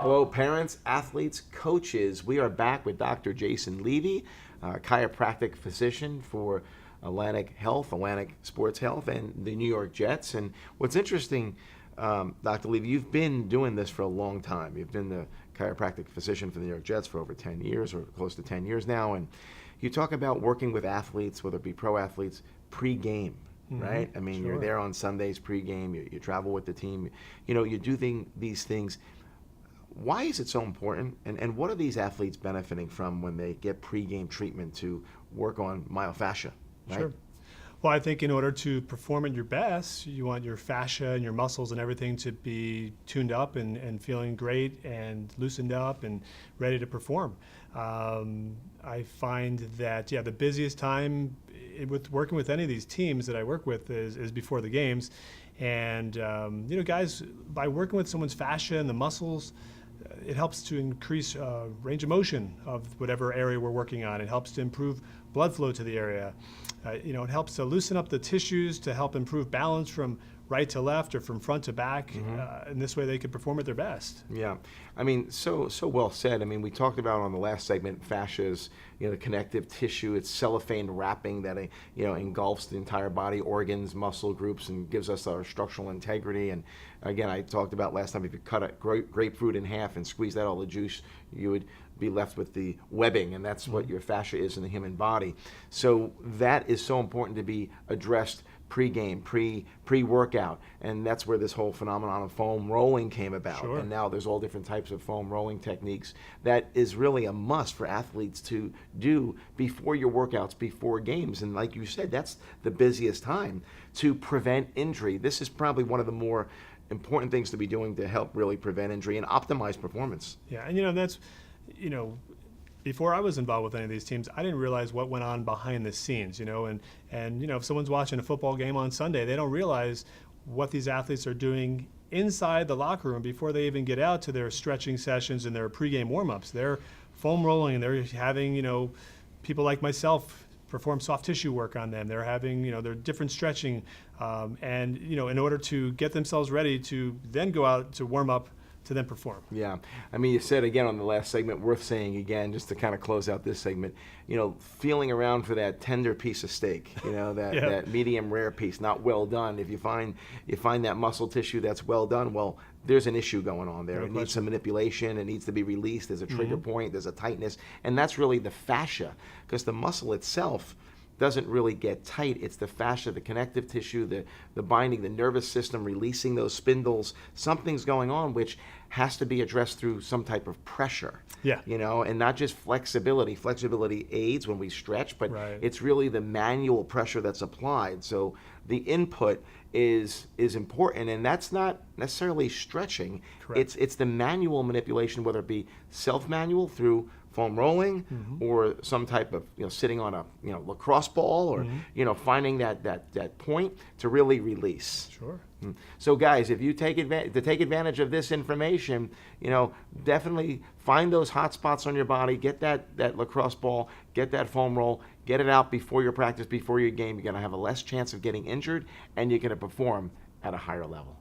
Hello, parents, athletes, coaches. We are back with Dr. Jason Levy, chiropractic physician for Atlantic Health, Atlantic Sports Health, and the New York Jets. And what's interesting, Dr. Levy, you've been doing this for a long time. You've been the chiropractic physician for the New York Jets for over 10 years, or close to 10 years now. And you talk about working with athletes, whether it be pro athletes, pre-game. Right? I mean, Sure. You're there on Sundays pre-game, you travel with the team, you do these things. Why is it so important, and what are these athletes benefiting from when they get pre-game treatment to work on myofascia? Right? Sure. Well, I think in order to perform at your best, you want your fascia and your muscles and everything to be tuned up and feeling great and loosened up and ready to perform. I find that, the busiest time with working with any of these teams that I work with is before the games. And, guys, by working with someone's fascia and the muscles, it helps to increase range of motion of whatever area we're working on. It helps to improve blood flow to the area. It helps to loosen up the tissues to help improve balance from right to left or from front to back. And this way they can perform at their best. Yeah, I mean, so well said. I mean, we talked about on the last segment fascias, the connective tissue. It's cellophane wrapping that engulfs the entire body, organs, muscle groups, and gives us our structural integrity. And again, I talked about last time, if you cut a grapefruit in half and squeeze out all the juice, you would be left with the webbing, and that's what your fascia is in the human body. So that is so important to be addressed pre-game, pre-workout, and that's where this whole phenomenon of foam rolling came about. Sure. And now there's all different types of foam rolling techniques that is really a must for athletes to do before your workouts, before games. And like you said, that's the busiest time to prevent injury. This is probably one of the more important things to be doing to help really prevent injury and optimize performance. Yeah, and that's, before I was involved with any of these teams, I didn't realize what went on behind the scenes, and if someone's watching a football game on Sunday, they don't realize what these athletes are doing inside the locker room before they even get out to their stretching sessions and their pregame warm-ups. They're foam rolling, and they're having, people like myself perform soft tissue work on them. They're having, their different stretching, and, in order to get themselves ready to then go out to warm up to then perform. Yeah. I mean, you said again on the last segment, worth saying again, just to kind of close out this segment, feeling around for that tender piece of steak, that medium rare piece, not well done. If you find that muscle tissue that's well done, well, there's an issue going on there. No It question. needs some manipulation. It needs to be released. There's a trigger point. There's a tightness. And that's really the fascia, because the muscle itself doesn't really get tight. It's the fascia, the connective tissue, the binding, the nervous system, releasing those spindles. Something's going on which has to be addressed through some type of pressure. Yeah. And not just flexibility. Flexibility aids when we stretch, but Right. it's really the manual pressure that's applied. So the input is important, and that's not necessarily stretching. Correct. It's the manual manipulation, whether it be self-manual through foam rolling or some type of sitting on a lacrosse ball or finding that point to really release. Sure. So guys, if you take advantage of this information, definitely find those hot spots on your body, get that lacrosse ball, get that foam roll, get it out before your practice, before your game. You're going to have a less chance of getting injured, and you're going to perform at a higher level.